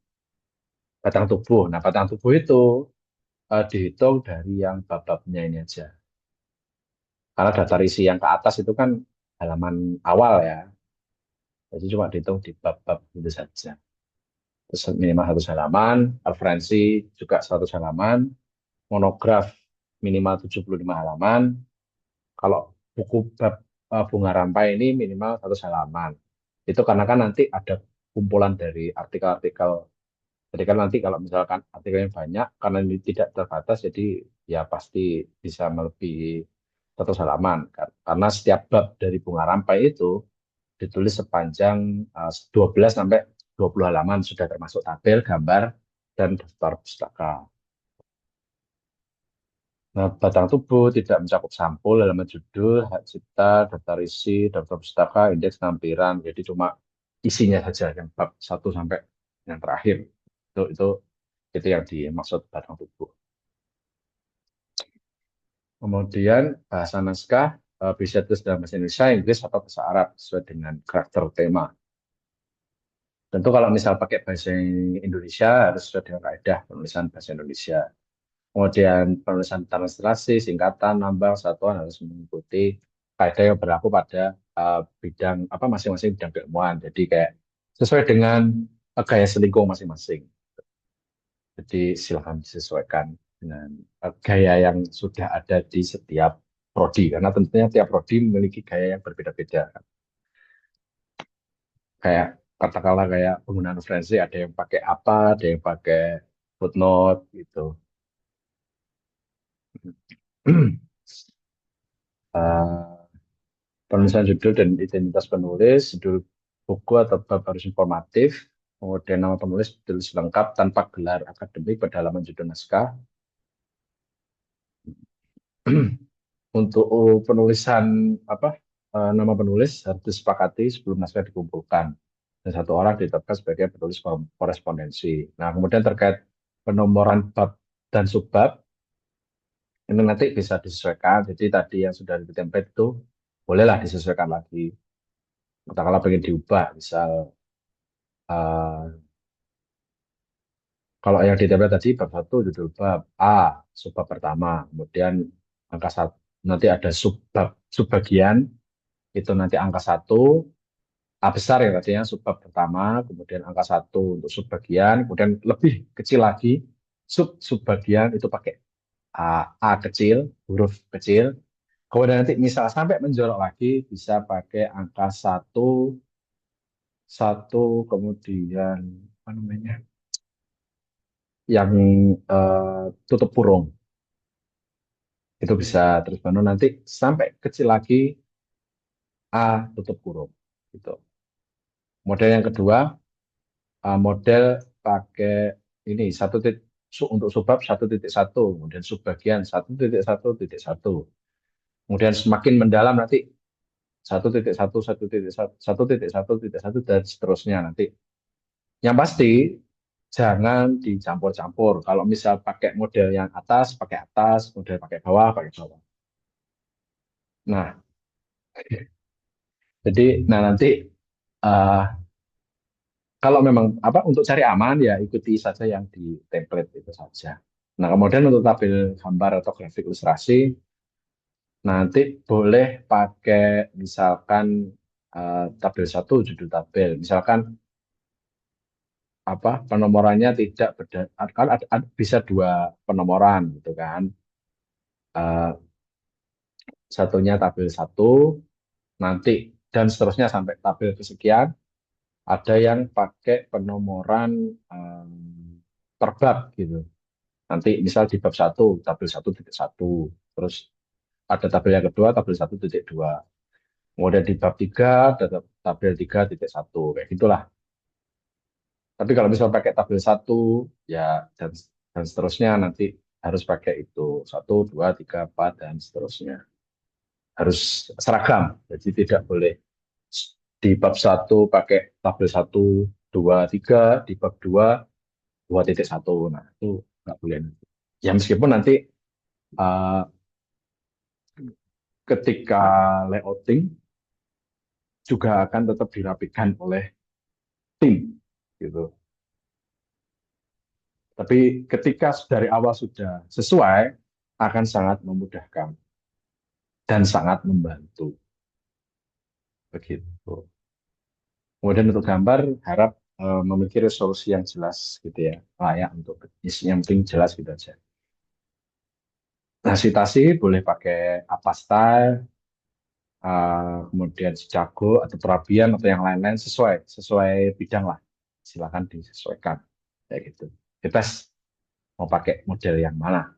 Batang tubuh. Nah, batang tubuh itu dihitung dari yang bab-babnya ini aja. Karena daftar isi yang ke atas itu kan halaman awal ya. Jadi cuma dihitung di bab-bab itu saja. Terus minimal 100 halaman, referensi juga 100 halaman, monograf minimal 75 halaman. Kalau buku bab bunga rampai ini minimal 100 halaman. Itu karena kan nanti ada kumpulan dari artikel-artikel. Jadi kan nanti kalau misalkan artikelnya banyak, karena ini tidak terbatas, jadi ya pasti bisa melebihi 100 halaman. Karena setiap bab dari bunga rampai itu ditulis sepanjang 12 sampai 20 halaman, sudah termasuk tabel, gambar, dan daftar pustaka. Nah, batang tubuh tidak mencakup sampul, halaman judul, hak cipta, daftar isi, daftar pustaka, indeks lampiran. Jadi cuma isinya saja yang bab 1 sampai yang terakhir. Itu yang dimaksud batang tubuh. Kemudian bahasa naskah bisa tulis dalam bahasa Indonesia, Inggris, atau bahasa Arab sesuai dengan karakter tema. Tentu kalau misal pakai bahasa Indonesia harus sesuai dengan kaidah penulisan bahasa Indonesia. Kemudian penulisan transliterasi, singkatan, lambang, satuan harus mengikuti kaidah yang berlaku pada bidang apa masing-masing bidang keilmuan. Jadi kayak sesuai dengan gaya selingkuh masing-masing. Jadi silahkan disesuaikan dengan gaya yang sudah ada di setiap prodi, karena tentunya tiap prodi memiliki gaya yang berbeda-beda. Kayak katakanlah kayak penggunaan referensi, ada yang pakai apa, ada yang pakai footnote gitu. Eh, Penulisan judul dan identitas penulis, judul buku atau bab harus informatif, kemudian nama penulis ditulis lengkap tanpa gelar akademik pada halaman judul naskah. Untuk penulisan apa nama penulis harus disepakati sebelum naskah dikumpulkan dan satu orang ditetapkan sebagai penulis korespondensi. Nah, kemudian terkait penomoran bab dan subbab ini nanti bisa disesuaikan. Jadi tadi yang sudah di template itu bolehlah disesuaikan lagi. Katakanlah pengen diubah, misal eh, kalau yang di template tadi bab satu judul bab A, subbab pertama, kemudian angka satu, nanti ada subbab subbagian itu nanti angka satu A besar ya tadinya subbab pertama, kemudian angka satu untuk subbagian, kemudian lebih kecil lagi subbagian itu pakai A kecil, huruf kecil. Kemudian nanti misal sampai menjorok lagi bisa pakai angka satu, satu kemudian apa namanya yang tutup kurung itu bisa terus baru nanti sampai kecil lagi A tutup kurung gitu. Model yang kedua model pakai ini untuk subbab 1.1, kemudian subbagian 1.1.1. Kemudian semakin mendalam nanti 1.1, 1.1, 1.1.1 dan seterusnya nanti. Yang pasti jangan dicampur-campur. Kalau misal pakai model yang pakai atas, model pakai bawah, pakai bawah. Nah, jadi nanti uh, kalau memang apa untuk cari aman ya ikuti saja yang di template itu saja. Nah, kemudian untuk tabel gambar atau grafik ilustrasi nanti boleh pakai misalkan tabel satu judul tabel. Misalkan apa penomorannya tidak kan bisa dua penomoran gitu kan. Eh, Satunya tabel satu nanti dan seterusnya sampai tabel kesekian. Ada yang pakai penomoran per bab gitu. Nanti misal di bab satu tabel 1.1, terus ada tabel yang kedua, tabel 1.2. Kemudian di bab 3 ada tabel 3.1, kayak gitulah. Tapi kalau misal pakai tabel satu, ya dan seterusnya nanti harus pakai itu. Satu, dua, tiga, empat, dan seterusnya. Harus seragam. Jadi tidak boleh di bab satu pakai tabel satu, dua, tiga, di bab dua, 2.1. Nah, itu nggak boleh. Ya meskipun nanti uh, ketika layouting juga akan tetap dirapikan oleh tim gitu. Tapi ketika dari awal sudah sesuai akan sangat memudahkan dan sangat membantu begitu. Kemudian untuk gambar harap memiliki resolusi yang jelas gitu ya, layak untuk isinya yang penting jelas gitu aja. Nah, citasi boleh pakai apa style, kemudian Chicago atau Turabian atau yang lain-lain sesuai sesuai bidang lah. Silakan disesuaikan kayak gitu. Bebas mau pakai model yang mana.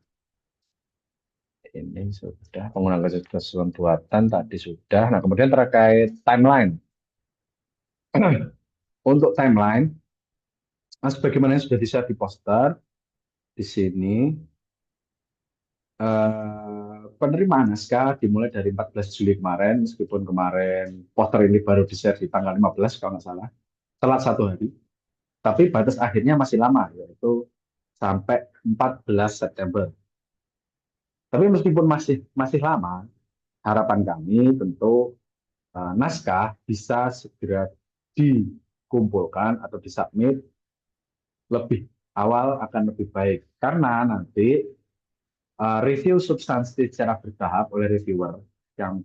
Ini sudah penggunaan kecerdasan buatan tadi sudah. Nah, kemudian terkait timeline. Untuk timeline, sebagaimana yang sudah bisa di poster di sini, penerimaan naskah dimulai dari 14 Juli kemarin, meskipun kemarin poster ini baru di-share di tanggal 15 kalau nggak salah, telat satu hari. Tapi batas akhirnya masih lama, yaitu sampai 14 September. Tapi meskipun masih masih lama, harapan kami tentu naskah bisa segera dikumpulkan atau disubmit lebih awal akan lebih baik. Karena nanti review substansi secara bertahap oleh reviewer yang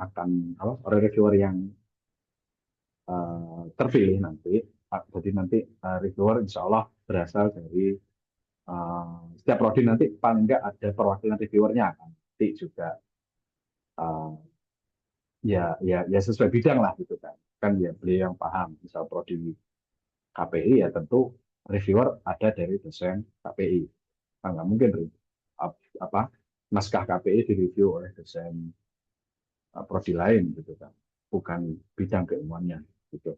akan oleh reviewer yang terpilih nanti. Jadi nanti reviewer insya Allah berasal dari setiap prodi nanti paling nggak ada perwakilan reviewernya kan. Nanti juga uh, ya sesuai bidang lah gitu kan. Kan ya beliau yang paham. Misal prodi KPI ya tentu reviewer ada dari dosen KPI. Nah, nggak mungkin apa naskah KPI direview oleh dosen prodi lain gitu kan. Bukan bidang keilmuannya gitu.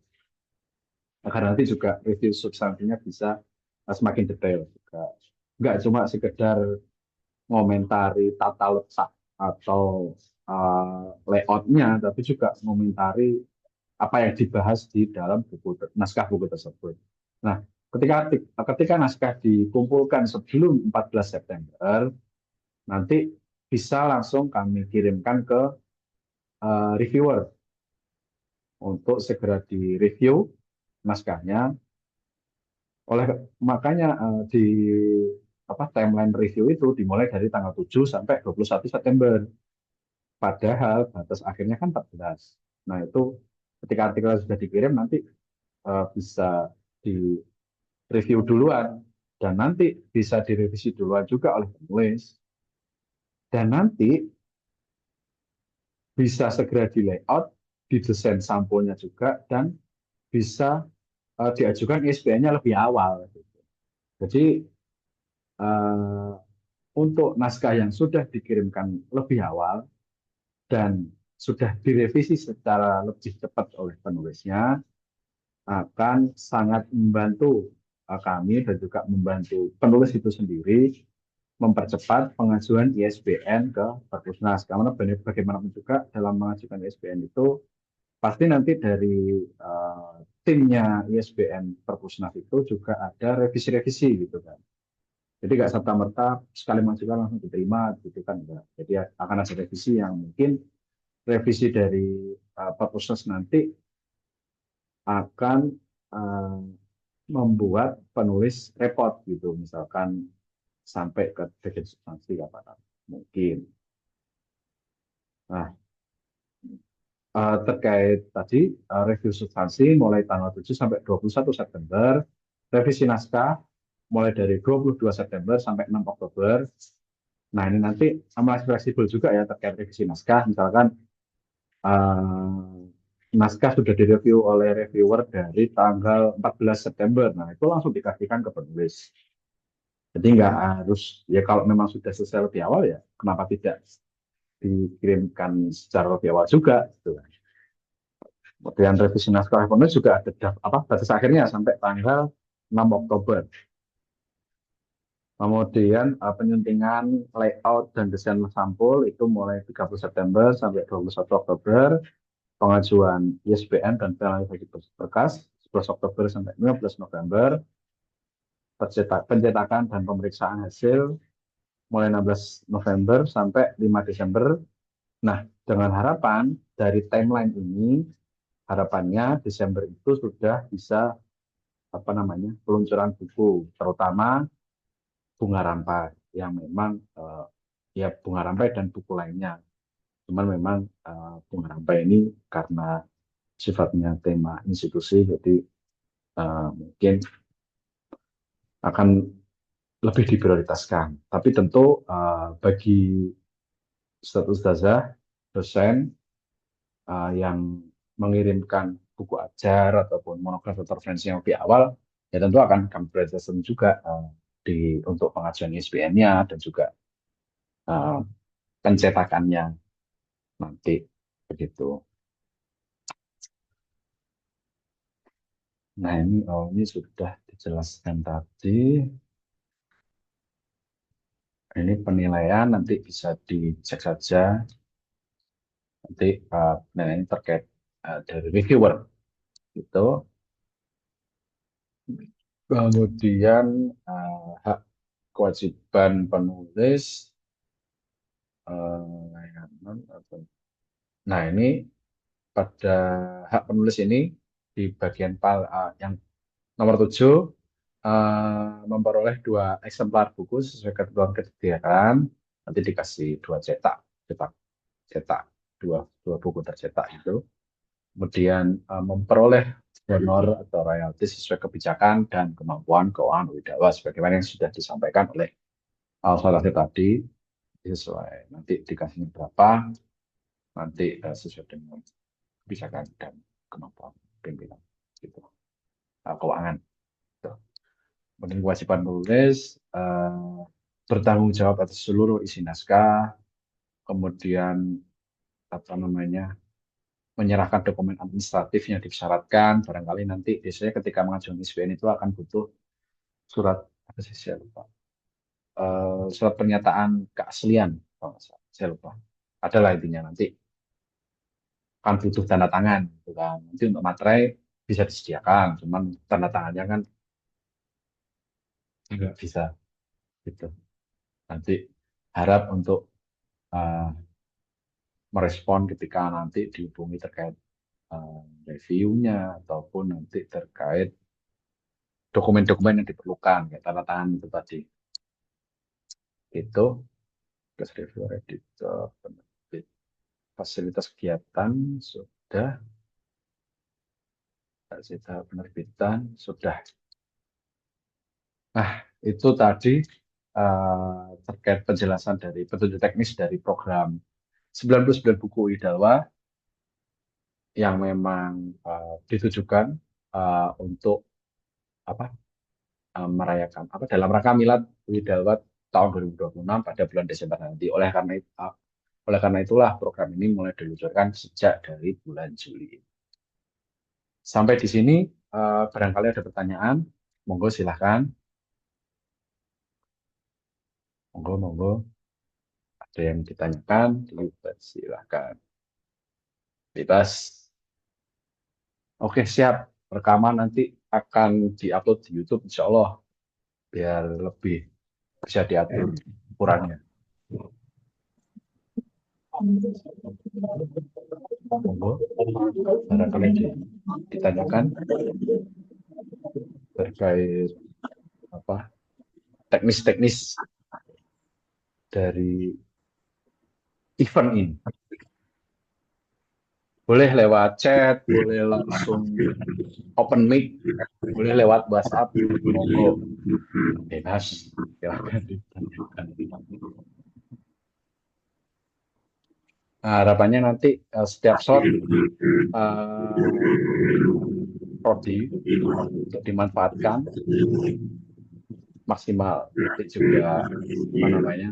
Agar nanti juga review substansinya bisa semakin detail juga. Nggak cuma sekedar ngomentari tata letak atau layoutnya, tapi juga ngomentari apa yang dibahas di dalam naskah buku tersebut. Nah, ketika ketika naskah dikumpulkan sebelum 14 September, nanti bisa langsung kami kirimkan ke reviewer untuk segera direview naskahnya. Oleh makanya di timeline review itu dimulai dari tanggal 7 sampai 21 September. Padahal batas akhirnya kan 14. Nah, itu ketika artikel sudah dikirim nanti bisa di review duluan dan nanti bisa direvisi duluan juga oleh penulis dan nanti bisa segera di layout, didesain sampulnya juga dan bisa diajukan ISBN-nya lebih awal. Jadi eh, untuk naskah yang sudah dikirimkan lebih awal dan sudah direvisi secara lebih cepat oleh penulisnya akan sangat membantu kami dan juga membantu penulis itu sendiri mempercepat pengajuan ISBN ke Perpusnas. Karena bagaimanapun juga dalam mengajukan ISBN itu pasti nanti dari timnya ISBN Perpusnas itu juga ada revisi-revisi gitu kan. Jadi nggak serta-merta sekali mengajukan langsung diterima gitu kan enggak. Jadi akan ada revisi yang mungkin revisi dari Perpusnas nanti akan uh, membuat penulis repot gitu, misalkan sampai ke bagian substansi kapan mungkin. Nah, terkait tadi review substansi mulai tanggal 7 sampai 21 September, revisi naskah mulai dari 22 September sampai 6 Oktober. Nah, ini nanti masih fleksibel juga ya terkait revisi naskah, misalkan naskah sudah direview oleh reviewer dari tanggal 14 September. Nah, itu langsung dikasihkan ke penulis. Jadi nggak harus, ya kalau memang sudah selesai lebih awal ya, kenapa tidak dikirimkan secara lebih awal juga. Gitu. Kemudian revisi naskah penulis juga ada batas akhirnya sampai tanggal 6 Oktober. Kemudian penyuntingan layout dan desain sampul itu mulai 30 September sampai 21 Oktober. Pengajuan ISBN dan finalisasi berkas 11 Oktober sampai 15 November. Pencetakan dan pemeriksaan hasil mulai 16 November sampai 5 Desember. Nah, dengan harapan dari timeline ini, harapannya Desember itu sudah bisa peluncuran buku, terutama Bunga Rampai yang memang ya Bunga Rampai dan buku lainnya. Cuman memang Bunga Rampai ini karena sifatnya tema institusi, jadi mungkin akan lebih diprioritaskan. Tapi tentu bagi status ustazah, dosen yang mengirimkan buku ajar ataupun monograf atau referensi yang lebih awal, ya tentu akan kami prioritaskan juga untuk pengajuan ISBN-nya dan juga uh, pencetakannya nanti begitu. Nah ini sudah dijelaskan tadi. Ini penilaian nanti bisa dicek saja. Nanti penilaian terkait dari reviewer itu. Kemudian hak kewajiban penulis. Nah ini pada hak penulis ini di bagian yang nomor 7 memperoleh 2 eksemplar buku sesuai ketentuan kesediaan, nanti dikasih 2 cetak, cetak dua buku tercetak itu. Kemudian memperoleh honor atau royalti sesuai kebijakan dan kemampuan keuangan Widawa sebagaimana yang sudah disampaikan oleh saudara tadi, sesuai nanti dikasihnya berapa, nanti sesuai dengan kebijakan dan kemampuan pimpinan gitu, keuangan. Gitu. Kemudian kewajiban penulis bertanggung jawab atas seluruh isi naskah, kemudian menyerahkan dokumen administratif yang disyaratkan. Barangkali nanti biasanya ketika mengajukan ISBN itu akan butuh surat apa sih saya lupa. surat pernyataan keaslian. Kalau nggak salah. Saya lupa. Adalah intinya nanti kan butuh tanda tangan, gitu kan. Nanti untuk materai bisa disediakan, cuman tanda tangannya kan nggak bisa gitu. Nanti harap untuk eh, merespon ketika nanti dihubungi terkait reviewnya ataupun nanti terkait dokumen-dokumen yang diperlukan kayak tanda tangan itu tadi. Itu terus review editor, penerbit, fasilitas kegiatan sudah, fasilitas penerbitan sudah. Nah, itu tadi terkait penjelasan dari petunjuk teknis dari program 99 buku Idalwa yang memang ditujukan untuk apa merayakan apa dalam rangka Milad Idalwa tahun 2026 pada bulan Desember nanti. Oleh karena itulah program ini mulai diluncurkan sejak dari bulan Juli. Sampai di sini barangkali ada pertanyaan, monggo silahkan, monggo ada yang ditanyakan, silahkan. Bebas. Oke, siap. Rekaman nanti akan diupload di YouTube, insya Allah, biar lebih bisa diatur ukurannya. Monggo, barangkali ditanyakan terkait apa teknis-teknis dari event ini. Boleh lewat chat, boleh langsung open mic, boleh lewat WhatsApp, monggo. Bebas, silahkan ditanyakan. Nah, harapannya nanti setiap slot prodi untuk dimanfaatkan maksimal. Nanti juga apa namanya,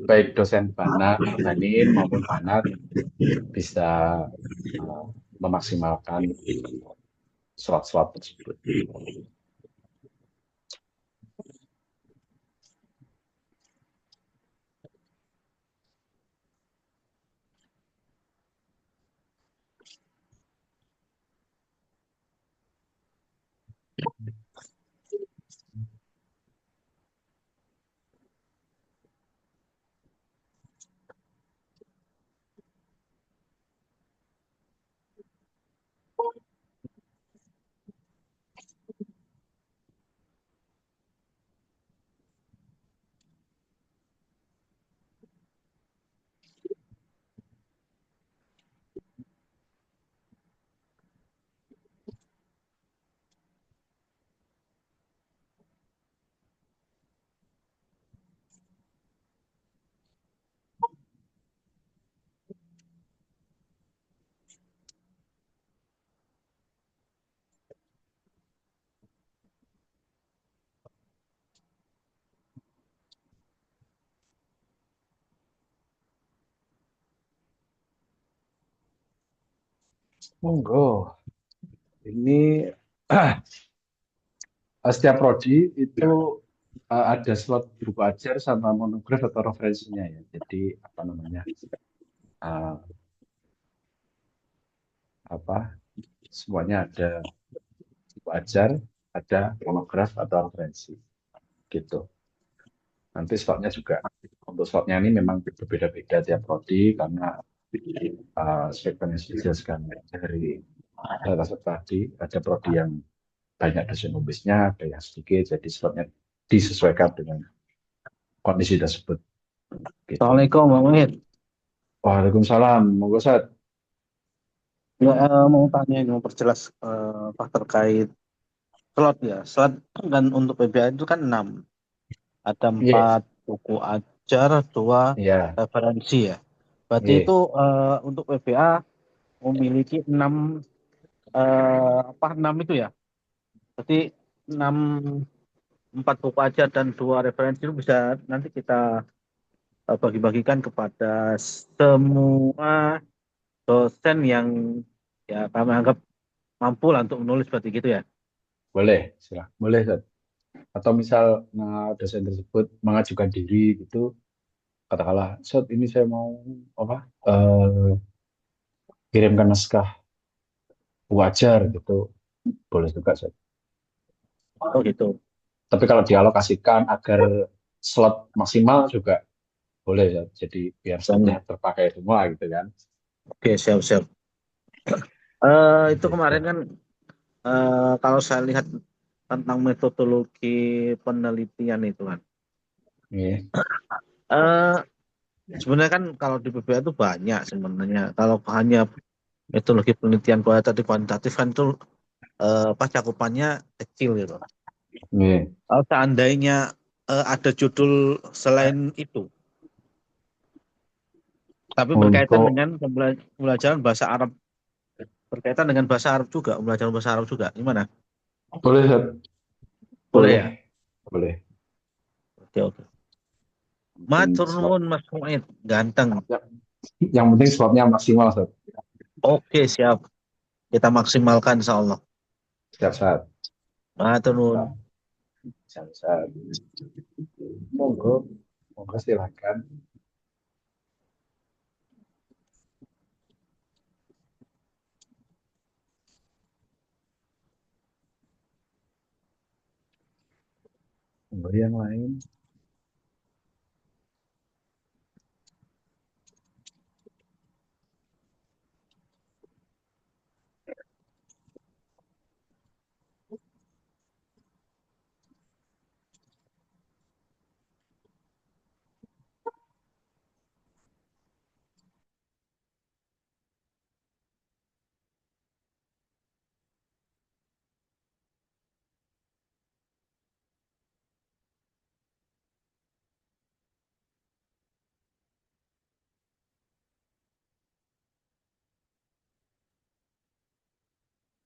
baik dosen Banin maupun Banat bisa memaksimalkan slot-slot tersebut. Monggo. Ini setiap prodi itu ada slot buku ajar sama monograf atau referensinya ya. Jadi apa namanya uh, apa semuanya ada buku ajar, ada monograf atau referensi gitu. Nanti slotnya juga untuk slotnya ini memang berbeda-beda tiap prodi karena segmen yang dijelaskan dari atas tadi ada prodi yang banyak dosen nulisnya, ada yang sedikit, jadi slotnya disesuaikan dengan kondisi tersebut. Gitu. Assalamualaikum, Bang Wahid. Waalaikumsalam, monggo Sat. Ya, mau tanya ini, mau perjelas Pak terkait slot ya. Slot kan untuk PBA itu kan 6. Ada 4 buku ajar, 2 Iya, referensi ya. Berarti iya. itu untuk PBA memiliki 6 6 itu ya. Berarti 6 4 buku ajar dan 2 referensi itu bisa nanti kita bagi-bagikan kepada semua dosen yang ya kami anggap mampu lah untuk menulis seperti gitu ya. Boleh, silakan. Boleh, Sat. Atau misal dosen tersebut mengajukan diri gitu, katakanlah, Sat, ini saya mau apa kirimkan naskah wajar gitu, boleh juga, Sat. Oh gitu. Tapi kalau dialokasikan agar slot maksimal juga boleh, Sat. Jadi biar slotnya Dan terpakai semua gitu kan. oke, siap-siap. Itu Gitu. kemarin kan kalau saya lihat tentang metodologi penelitian itu kan. Iya. Eh, Sebenarnya kan kalau di PBA itu banyak sebenarnya. Kalau hanya metodologi penelitian kualitatif kan itu pas cakupannya kecil gitu. Iya. Kalau seandainya ada judul selain itu, tapi berkaitan Untuk dengan pembelajaran bahasa Arab, berkaitan dengan bahasa Arab juga, pembelajaran bahasa Arab juga, gimana? boleh, Sat. Boleh ya? Boleh. Boleh. Oke, oke. Penting Matur slot. nuwun Mas Muid, ganteng. Ya, yang penting slotnya maksimal, Sat. Oke, siap. Kita maksimalkan insya Allah. Setiap saat. Matur nuwun. Setiap saat. Monggo. Monggo silakan. Monggo yang lain.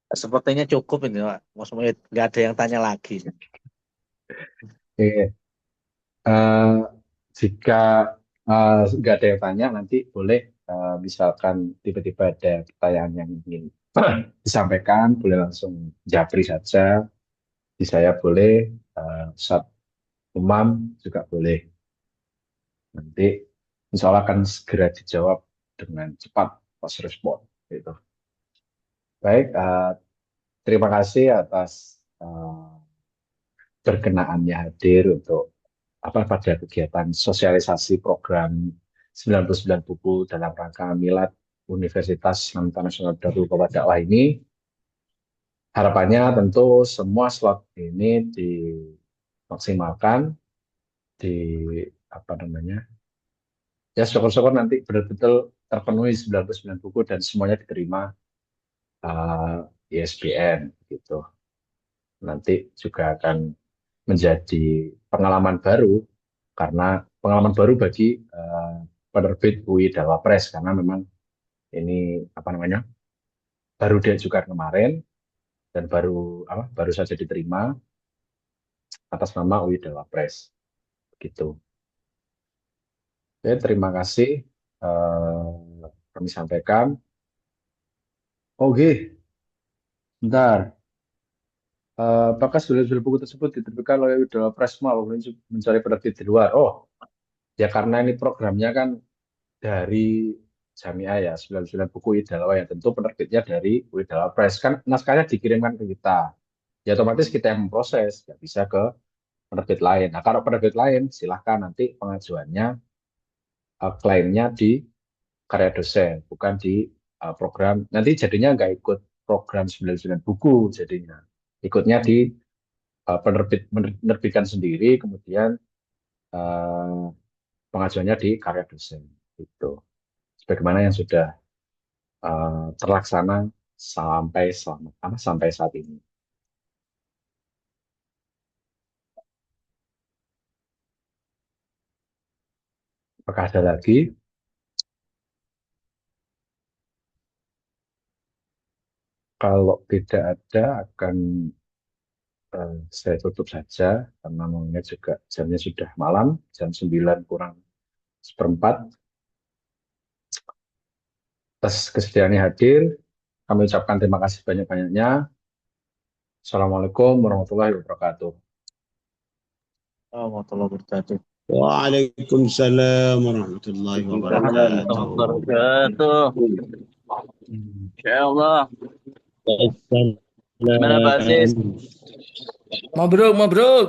Sepertinya cukup ini Pak. Mas Muid, nggak ada yang tanya lagi. Oke. Eh, jika nggak ada yang tanya, nanti boleh misalkan tiba-tiba ada pertanyaan yang ingin disampaikan, boleh langsung japri saja. Di saya boleh, Ustadz Umam juga boleh. Nanti insya Allah akan segera dijawab dengan cepat pas respon. Gitu. Baik, terima kasih atas berkenaannya hadir untuk apa pada kegiatan sosialisasi program 99 buku dalam rangka Milad Universitas Islam Internasional Darul Qadar Dakwah ini. Harapannya tentu semua slot ini dimaksimalkan, di apa namanya, ya syukur-syukur nanti betul-betul terpenuhi 99 buku dan semuanya diterima ISBN gitu. Nanti juga akan menjadi pengalaman baru, karena pengalaman baru bagi penerbit UI Dalwa Press, karena memang ini apa namanya, baru diajukan kemarin dan baru saja diterima atas nama UI Dalwa Press gitu. Oke, terima kasih kami sampaikan. Oke, bentar. Apakah judul buku tersebut diterbitkan oleh UI Dalwa Press maupun mencari penerbit di luar? Oh, ya karena ini programnya kan dari Jamiah ya, 99 buku Idalawa yang tentu penerbitnya dari Idalawa Press. Kan naskahnya dikirimkan ke kita. Ya otomatis kita yang memproses, nggak bisa ke penerbit lain. Nah kalau penerbit lain, silahkan nanti pengajuannya, klaimnya di karya dosen, bukan di program. Nanti jadinya nggak ikut program 99 buku jadinya. Ikutnya di menerbitkan sendiri, kemudian uh, pengajuannya di karya dosen. Itu. Sebagaimana yang sudah terlaksana sampai saat ini. Apakah ada lagi? Kalau tidak ada, akan saya tutup saja karena mengingat juga jamnya sudah malam, jam 9 kurang seperempat. Atas kesediaannya hadir, kami ucapkan terima kasih banyak-banyaknya. Assalamualaikum warahmatullahi wabarakatuh. warahmatullahi wabarakatuh. Waalaikumsalam warahmatullahi Waalaikumsalam wabarakatuh. warahmatullahi wabarakatuh. Insya Allah. Gimana Pak Aziz? Mabruk, mabruk.